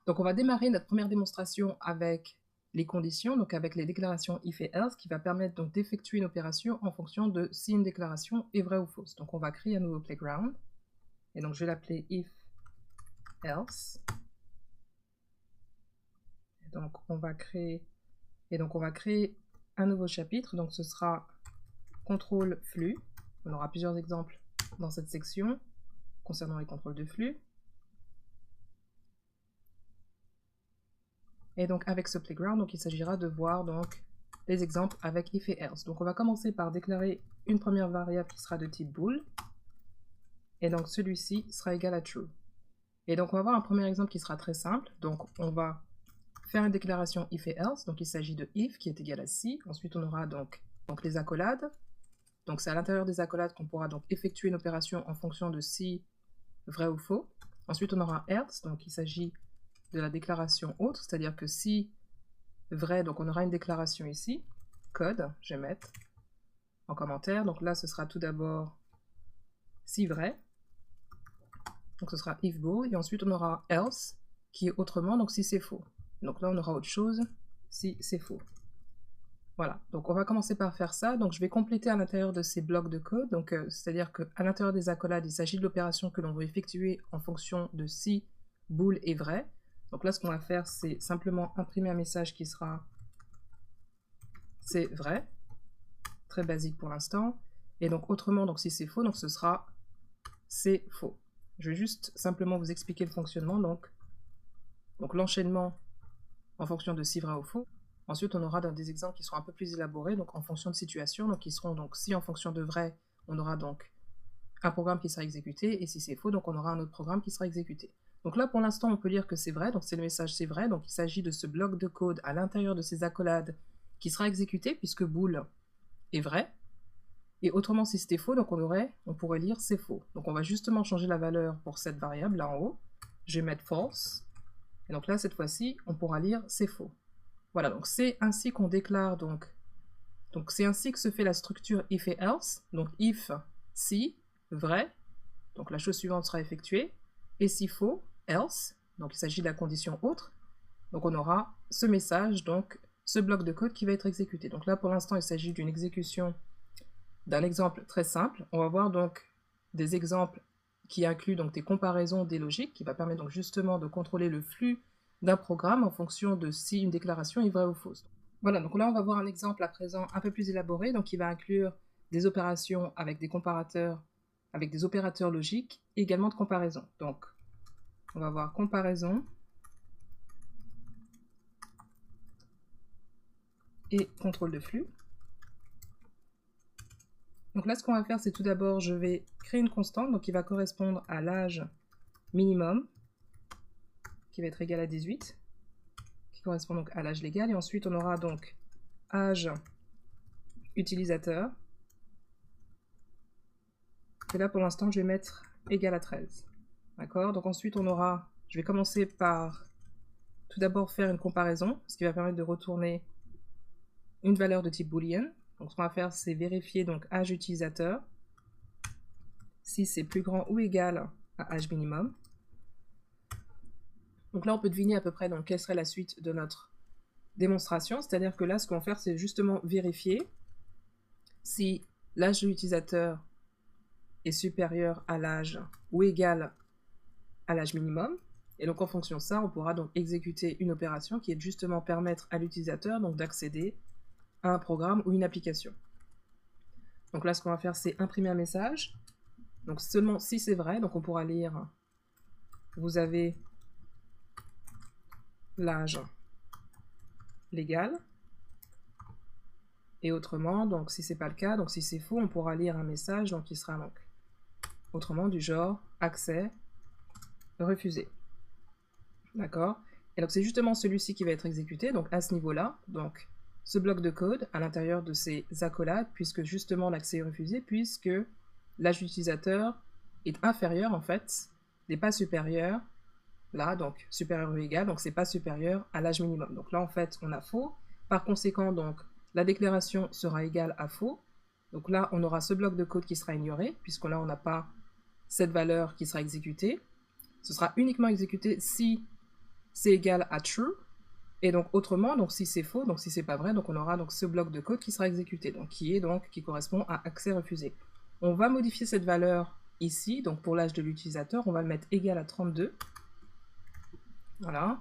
Donc on va démarrer notre première démonstration avec les conditions, donc avec les déclarations if et else, qui va permettre donc d'effectuer une opération en fonction de si une déclaration est vraie ou fausse. Donc on va créer un nouveau playground, et donc je vais l'appeler if else. Et donc on va créer un nouveau chapitre, donc ce sera contrôle flux. On aura plusieurs exemples dans cette section concernant les contrôles de flux. Et donc avec ce playground, donc il s'agira de voir donc les exemples avec if et else. Donc on va commencer par déclarer une première variable qui sera de type bool, et donc celui-ci sera égal à true. Et donc on va voir un premier exemple qui sera très simple. Donc on va faire une déclaration if et else, donc il s'agit de if qui est égal à si. Ensuite on aura donc les accolades. Donc c'est à l'intérieur des accolades qu'on pourra donc effectuer une opération en fonction de si vrai ou faux. Ensuite on aura else, donc il s'agit de la déclaration autre, c'est-à-dire que si vrai, donc on aura une déclaration ici, code, je vais mettre en commentaire, donc là ce sera tout d'abord si vrai, donc ce sera if bool, et ensuite on aura else, qui est autrement, donc si c'est faux. Donc là on aura autre chose, si c'est faux. Voilà, donc on va commencer par faire ça, donc je vais compléter à l'intérieur de ces blocs de code, donc c'est-à-dire qu'à l'intérieur des accolades, il s'agit de l'opération que l'on veut effectuer en fonction de si bool est vrai. Donc là ce qu'on va faire, c'est simplement imprimer un message qui sera c'est vrai, très basique pour l'instant, et donc autrement, donc si c'est faux, donc ce sera c'est faux. Je vais juste simplement vous expliquer le fonctionnement, donc l'enchaînement en fonction de si vrai ou faux. Ensuite, on aura des exemples qui seront un peu plus élaborés, donc en fonction de situation, donc qui seront donc si en fonction de vrai, on aura donc un programme qui sera exécuté, et si c'est faux, donc on aura un autre programme qui sera exécuté. Donc là, pour l'instant, on peut lire que c'est vrai, donc c'est le message c'est vrai, donc il s'agit de ce bloc de code à l'intérieur de ces accolades qui sera exécuté, puisque bool est vrai, et autrement si c'était faux, donc on pourrait lire c'est faux. Donc on va justement changer la valeur pour cette variable là en haut, je vais mettre false, et donc là cette fois-ci, on pourra lire c'est faux. Voilà, donc c'est ainsi qu'on déclare donc c'est ainsi que se fait la structure if et else, donc if, si, vrai, donc la chose suivante sera effectuée, et si faux, else, donc il s'agit de la condition autre, donc on aura ce message, donc ce bloc de code qui va être exécuté. Donc là pour l'instant il s'agit d'une exécution d'un exemple très simple. On va voir donc des exemples qui incluent donc des comparaisons des logiques, qui va permettre donc justement de contrôler le flux d'un programme en fonction de si une déclaration est vraie ou fausse. Voilà, donc là on va voir un exemple à présent un peu plus élaboré, donc qui va inclure des opérations avec des comparateurs, avec des opérateurs logiques, et également de comparaison. Donc on va voir comparaison et contrôle de flux. Donc là, ce qu'on va faire, c'est tout d'abord, je vais créer une constante, donc qui va correspondre à l'âge minimum, qui va être égal à 18, qui correspond donc à l'âge légal, et ensuite on aura donc âge utilisateur, et là pour l'instant je vais mettre égal à 13. D'accord? Donc ensuite je vais commencer par tout d'abord faire une comparaison, ce qui va permettre de retourner une valeur de type boolean. Donc ce qu'on va faire, c'est vérifier donc âge utilisateur, si c'est plus grand ou égal à âge minimum. Donc là, on peut deviner à peu près donc, quelle serait la suite de notre démonstration, c'est-à-dire que là, ce qu'on va faire, c'est justement vérifier si l'âge de l'utilisateur est supérieur à l'âge ou égal à l'âge minimum. Et donc en fonction de ça, on pourra donc exécuter une opération qui est de justement permettre à l'utilisateur donc d'accéder à un programme ou une application. Donc là, ce qu'on va faire, c'est imprimer un message. Donc seulement si c'est vrai, donc on pourra lire vous avez l'âge légal. Et autrement, donc si c'est pas le cas, donc si c'est faux, on pourra lire un message donc qui sera donc autrement du genre accès refusé. D'accord? Et donc c'est justement celui-ci qui va être exécuté, donc à ce niveau-là, donc ce bloc de code à l'intérieur de ces accolades, puisque justement l'accès est refusé, puisque l'âge utilisateur est inférieur en fait, n'est pas supérieur, là, donc supérieur ou égal, donc c'est pas supérieur à l'âge minimum. Donc là en fait on a faux, par conséquent donc la déclaration sera égale à faux, donc là on aura ce bloc de code qui sera ignoré, puisque là on n'a pas cette valeur qui sera exécutée. Ce sera uniquement exécuté si c'est égal à true. Et donc autrement, donc si c'est faux, donc si c'est pas vrai, donc on aura donc ce bloc de code qui sera exécuté, donc qui correspond à accès refusé. On va modifier cette valeur ici, donc pour l'âge de l'utilisateur, on va le mettre égal à 32. Voilà.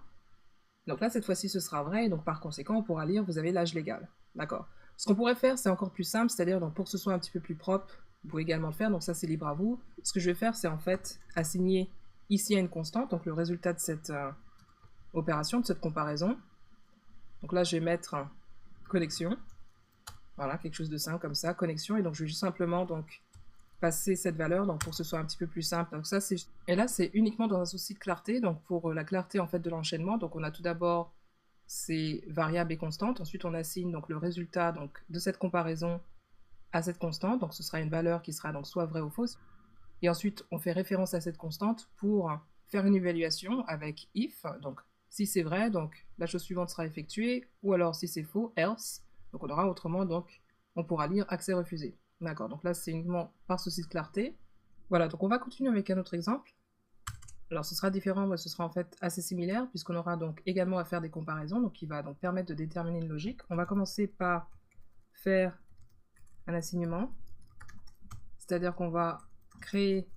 Donc là, cette fois-ci, ce sera vrai, et donc par conséquent, on pourra lire, vous avez l'âge légal. D'accord. Ce qu'on pourrait faire, c'est encore plus simple, c'est-à-dire, donc pour que ce soit un petit peu plus propre, vous pouvez également le faire, donc ça, c'est libre à vous. Ce que je vais faire, c'est en fait assigner ici à une constante, donc le résultat de cette opération, de cette comparaison. Donc là, je vais mettre connexion. Voilà, quelque chose de simple comme ça, connexion, et donc je vais juste simplement donc passer cette valeur donc pour que ce soit un petit peu plus simple. Donc ça, c'est... Et là, c'est uniquement dans un souci de clarté, donc pour la clarté en fait de l'enchaînement. Donc on a tout d'abord ces variables et constantes, ensuite on assigne donc le résultat donc de cette comparaison à cette constante, donc ce sera une valeur qui sera donc soit vraie ou fausse, et ensuite on fait référence à cette constante pour faire une évaluation avec if, donc si c'est vrai, donc la chose suivante sera effectuée, ou alors si c'est faux, else, donc on aura autrement, donc on pourra lire accès refusé. D'accord, donc là c'est uniquement par souci de clarté. Voilà, donc on va continuer avec un autre exemple. Alors ce sera différent, mais ce sera en fait assez similaire, puisqu'on aura donc également à faire des comparaisons, donc qui va donc permettre de déterminer une logique. On va commencer par faire un assignement, c'est-à-dire qu'on va créer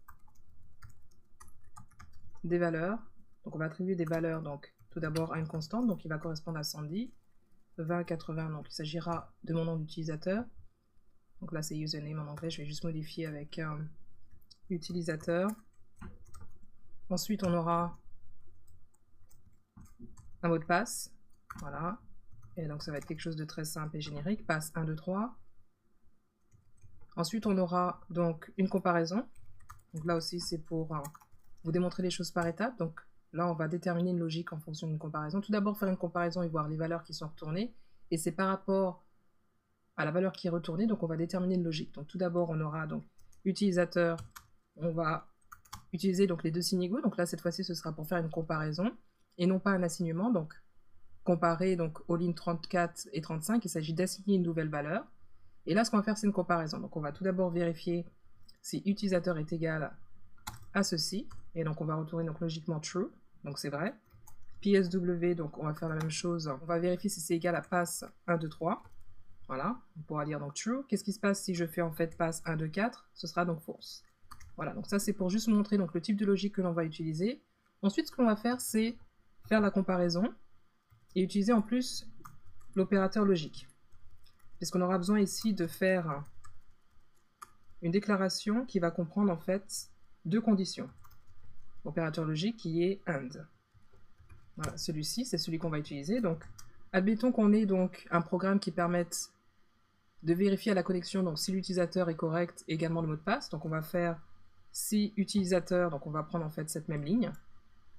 des valeurs. Donc on va attribuer des valeurs donc tout d'abord à une constante, donc qui va correspondre à 110, 20, 80, donc il s'agira de mon nom d'utilisateur. Donc là c'est username en anglais, je vais juste modifier avec utilisateur. Ensuite on aura un mot de passe, voilà, et donc ça va être quelque chose de très simple et générique, passe 1, 2, 3. Ensuite on aura donc une comparaison, donc là aussi c'est pour vous démontrer les choses par étapes. Donc là, on va déterminer une logique en fonction d'une comparaison. Tout d'abord, faire une comparaison et voir les valeurs qui sont retournées. Et c'est par rapport à la valeur qui est retournée, donc on va déterminer une logique. Donc tout d'abord, on aura donc utilisateur, on va utiliser donc les deux signes égaux. Donc là, cette fois-ci, ce sera pour faire une comparaison et non pas un assignement. Donc comparer donc aux lignes 34 et 35, il s'agit d'assigner une nouvelle valeur. Et là, ce qu'on va faire, c'est une comparaison. Donc on va tout d'abord vérifier si utilisateur est égal à ceci. Et donc on va retourner donc logiquement true, donc c'est vrai. PSW, donc on va faire la même chose, on va vérifier si c'est égal à pass 1, 2, 3. Voilà, on pourra lire donc true. Qu'est-ce qui se passe si je fais en fait pass 1, 2, 4? Ce sera donc false. Voilà, donc ça c'est pour juste montrer donc le type de logique que l'on va utiliser. Ensuite, ce qu'on va faire, c'est faire la comparaison et utiliser en plus l'opérateur logique. Puisqu'on aura besoin ici de faire une déclaration qui va comprendre en fait deux conditions. Opérateur logique qui est AND. Voilà, celui-ci, c'est celui qu'on va utiliser. Donc, admettons qu'on ait donc un programme qui permette de vérifier à la connexion donc si l'utilisateur est correct et également le mot de passe. Donc, on va faire si utilisateur, donc on va prendre en fait cette même ligne,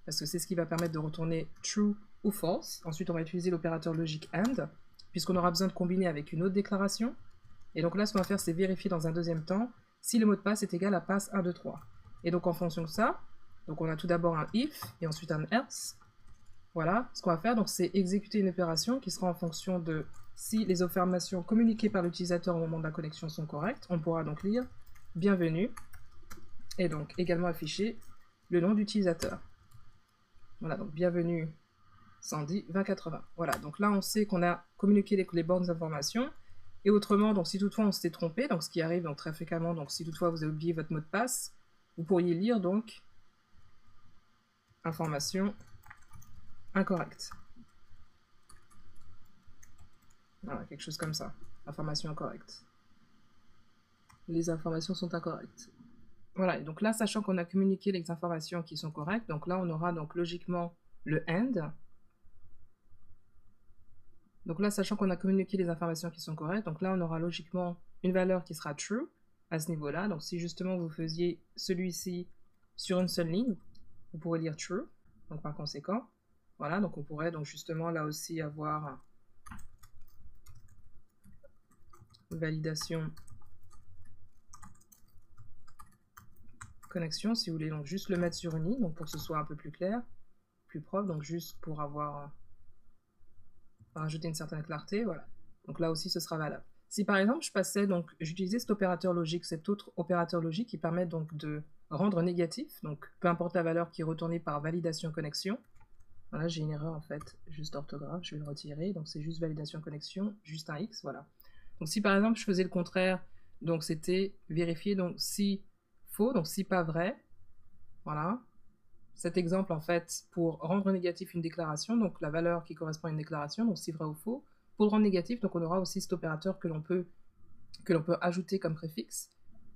parce que c'est ce qui va permettre de retourner true ou false. Ensuite, on va utiliser l'opérateur logique AND, puisqu'on aura besoin de combiner avec une autre déclaration. Et donc là, ce qu'on va faire, c'est vérifier dans un deuxième temps si le mot de passe est égal à pass 1, 2, 3. Et donc, en fonction de ça, donc on a tout d'abord un if et ensuite un else. Voilà, ce qu'on va faire, donc c'est exécuter une opération qui sera en fonction de si les informations communiquées par l'utilisateur au moment de la connexion sont correctes. On pourra donc lire bienvenue et donc également afficher le nom d'utilisateur. Voilà, donc bienvenue 110 2080. Voilà, donc là on sait qu'on a communiqué les bonnes informations. Et autrement, donc si toutefois on s'était trompé, donc ce qui arrive donc très fréquemment, donc si toutefois vous avez oublié votre mot de passe, vous pourriez lire donc information incorrecte. Voilà, quelque chose comme ça. Information incorrecte. Les informations sont incorrectes. Voilà, et donc là, sachant qu'on a communiqué les informations qui sont correctes, donc là on aura donc logiquement le AND. Donc là, sachant qu'on a communiqué les informations qui sont correctes, donc là on aura logiquement une valeur qui sera true à ce niveau-là. Donc si justement vous faisiez celui-ci sur une seule ligne, vous pourrez lire true, donc par conséquent. Voilà, donc on pourrait donc justement là aussi avoir validation connexion, si vous voulez donc juste le mettre sur une ligne, donc pour que ce soit un peu plus clair, plus propre, donc juste pour avoir rajouter une certaine clarté, voilà. Donc là aussi ce sera valable. Si par exemple je passais donc j'utilisais cet opérateur logique, cet autre opérateur logique qui permet donc de rendre négatif, donc peu importe la valeur qui est retournée par validation connexion, Voilà, j'ai une erreur en fait, juste d'orthographe, je vais le retirer. Donc c'est juste validation connexion, juste un X, voilà. Donc si par exemple je faisais le contraire, donc c'était vérifier, donc si faux, donc si pas vrai, voilà. Cet exemple en fait, pour rendre négatif une déclaration, donc la valeur qui correspond à une déclaration, donc si vrai ou faux. Pour le rendre négatif, donc on aura aussi cet opérateur que l'on peut ajouter comme préfixe.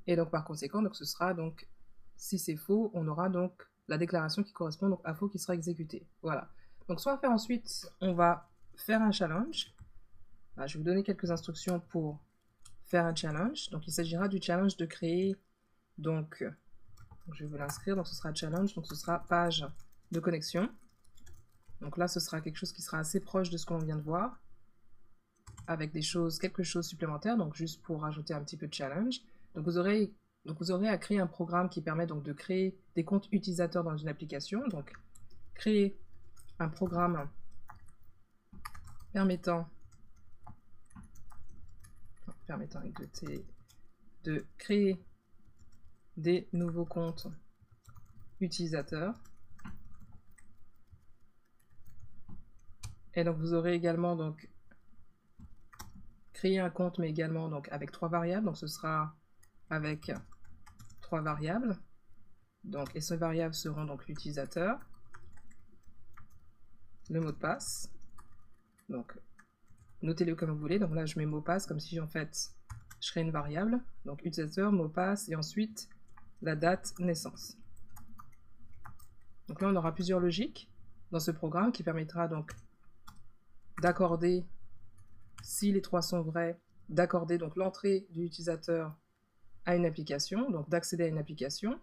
Et donc par conséquent, donc ce sera donc, si c'est faux, on aura donc la déclaration qui correspond donc à faux qui sera exécutée. Voilà. Donc soit faire ensuite, on va faire un challenge. Là, je vais vous donner quelques instructions pour faire un challenge. Donc il s'agira du challenge de créer, donc je vais vous l'inscrire, donc ce sera challenge, donc ce sera page de connexion. Donc là, ce sera quelque chose qui sera assez proche de ce qu'on vient de voir, avec des choses, quelque chose supplémentaire, donc juste pour rajouter un petit peu de challenge. Donc vous aurez à créer un programme qui permet donc de créer des comptes utilisateurs dans une application. Donc créer un programme permettant avec le T, de créer des nouveaux comptes utilisateurs. Et donc vous aurez également donc créer un compte, mais également donc avec 3 variables. Donc ce sera avec 3 variables. Donc, et ces variables seront donc l'utilisateur, le mot de passe. Donc notez-le comme vous voulez. Donc là je mets mot de passe comme si en fait je crée une variable. Donc utilisateur, mot de passe et ensuite la date naissance. Donc là on aura plusieurs logiques dans ce programme qui permettra donc d'accorder, si les 3 sont vrais, d'accorder donc l'entrée de l'utilisateur à une application, donc d'accéder à une application.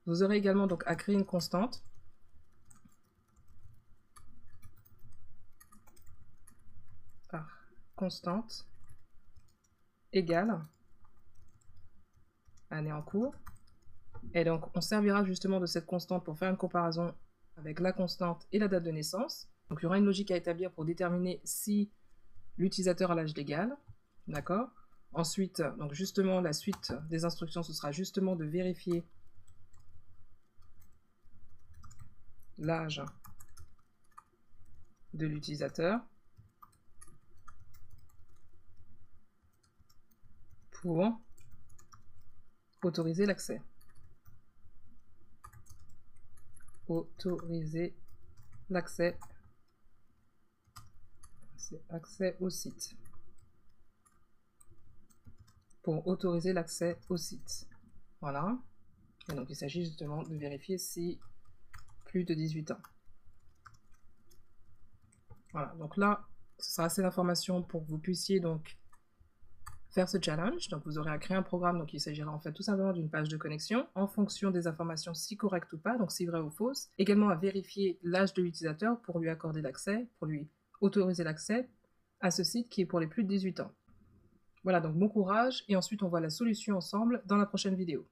Vous aurez également donc à créer une constante par constante égale année en cours. Et donc on servira justement de cette constante pour faire une comparaison avec la constante et la date de naissance. Donc il y aura une logique à établir pour déterminer si l'utilisateur a l'âge légal. D'accord? Ensuite, donc justement, la suite des instructions, ce sera justement de vérifier l'âge de l'utilisateur pour autoriser l'accès. Autoriser l'accès. C'est accès au site. Pour autoriser l'accès au site. Voilà. Et donc il s'agit justement de vérifier si plus de 18 ans. Voilà, donc là, ce sera assez d'informations pour que vous puissiez donc faire ce challenge. Donc vous aurez à créer un programme, donc il s'agira en fait tout simplement d'une page de connexion en fonction des informations si correctes ou pas, donc si vraies ou fausses. Également à vérifier l'âge de l'utilisateur pour lui accorder l'accès, pour lui autoriser l'accès à ce site qui est pour les plus de 18 ans. Voilà, donc bon courage et ensuite on voit la solution ensemble dans la prochaine vidéo.